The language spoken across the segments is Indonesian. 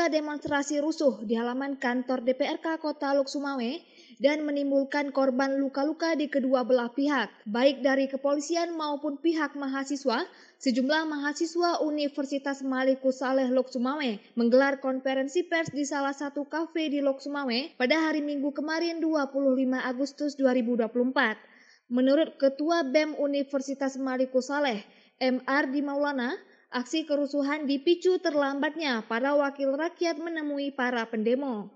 Pasca demonstrasi rusuh di halaman kantor DPRK Kota Lok Sumawe dan menimbulkan korban luka-luka di kedua belah pihak, baik dari kepolisian maupun pihak mahasiswa, sejumlah mahasiswa Universitas Malikus Saleh Lok Sumawe menggelar konferensi pers di salah satu kafe di Lok Sumawe pada hari Minggu kemarin 25 Agustus 2024. Menurut Ketua BEM Universitas Malikus Saleh, M. Ardi Maulana, aksi kerusuhan dipicu terlambatnya para wakil rakyat menemui para pendemo.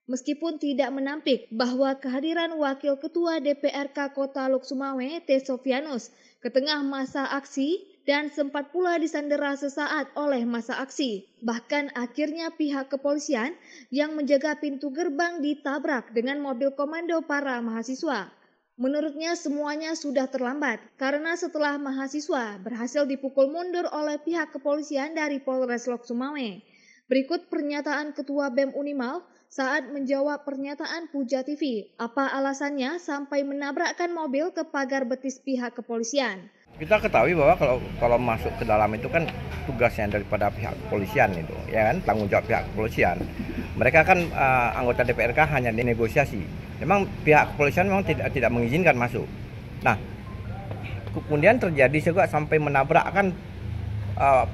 Meskipun tidak menampik bahwa kehadiran Wakil Ketua DPRK Kota Lok Sumawe, T. Sofianus, ke tengah masa aksi dan sempat pula disandera sesaat oleh masa aksi. Bahkan akhirnya pihak kepolisian yang menjaga pintu gerbang ditabrak dengan mobil komando para mahasiswa. Menurutnya semuanya sudah terlambat karena setelah mahasiswa berhasil dipukul mundur oleh pihak kepolisian dari Polres Lok Sumawe. Berikut pernyataan Ketua BEM Unimal saat menjawab pernyataan Puja TV. Apa alasannya sampai menabrakkan mobil ke pagar betis pihak kepolisian? Kita ketahui bahwa kalau masuk ke dalam itu kan tugasnya daripada pihak kepolisian itu, ya kan, tanggung jawab pihak kepolisian. Mereka kan anggota DPRK hanya dinegosiasi. Memang pihak kepolisian memang tidak mengizinkan masuk. Nah, kemudian terjadi juga sampai menabrakkan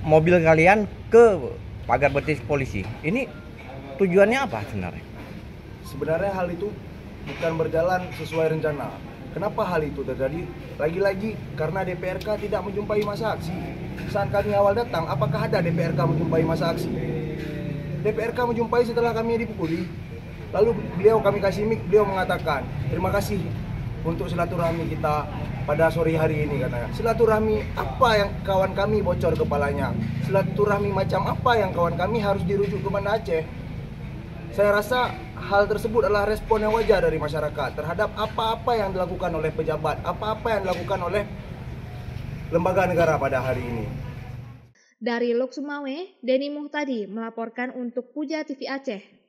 mobil kalian ke pagar betis polisi. Ini tujuannya apa sebenarnya? Sebenarnya hal itu bukan berjalan sesuai rencana. Kenapa hal itu terjadi? Lagi-lagi karena DPRK tidak menjumpai masa aksi. Saat kami awal datang, apakah ada DPRK menjumpai masa aksi? DPRK menjumpai setelah kami dipukuli. Lalu kami kasih mic, beliau mengatakan, terima kasih untuk silaturahmi kita pada sore hari ini katanya. Silaturahmi apa yang kawan kami bocor kepalanya? Silaturahmi macam apa yang kawan kami harus dirujuk ke Banda Aceh? Saya rasa hal tersebut adalah respon yang wajar dari masyarakat terhadap apa-apa yang dilakukan oleh pejabat, apa-apa yang dilakukan oleh lembaga negara pada hari ini. Dari Lok Sumawe, Denny Muhtadi melaporkan untuk Puja TV Aceh.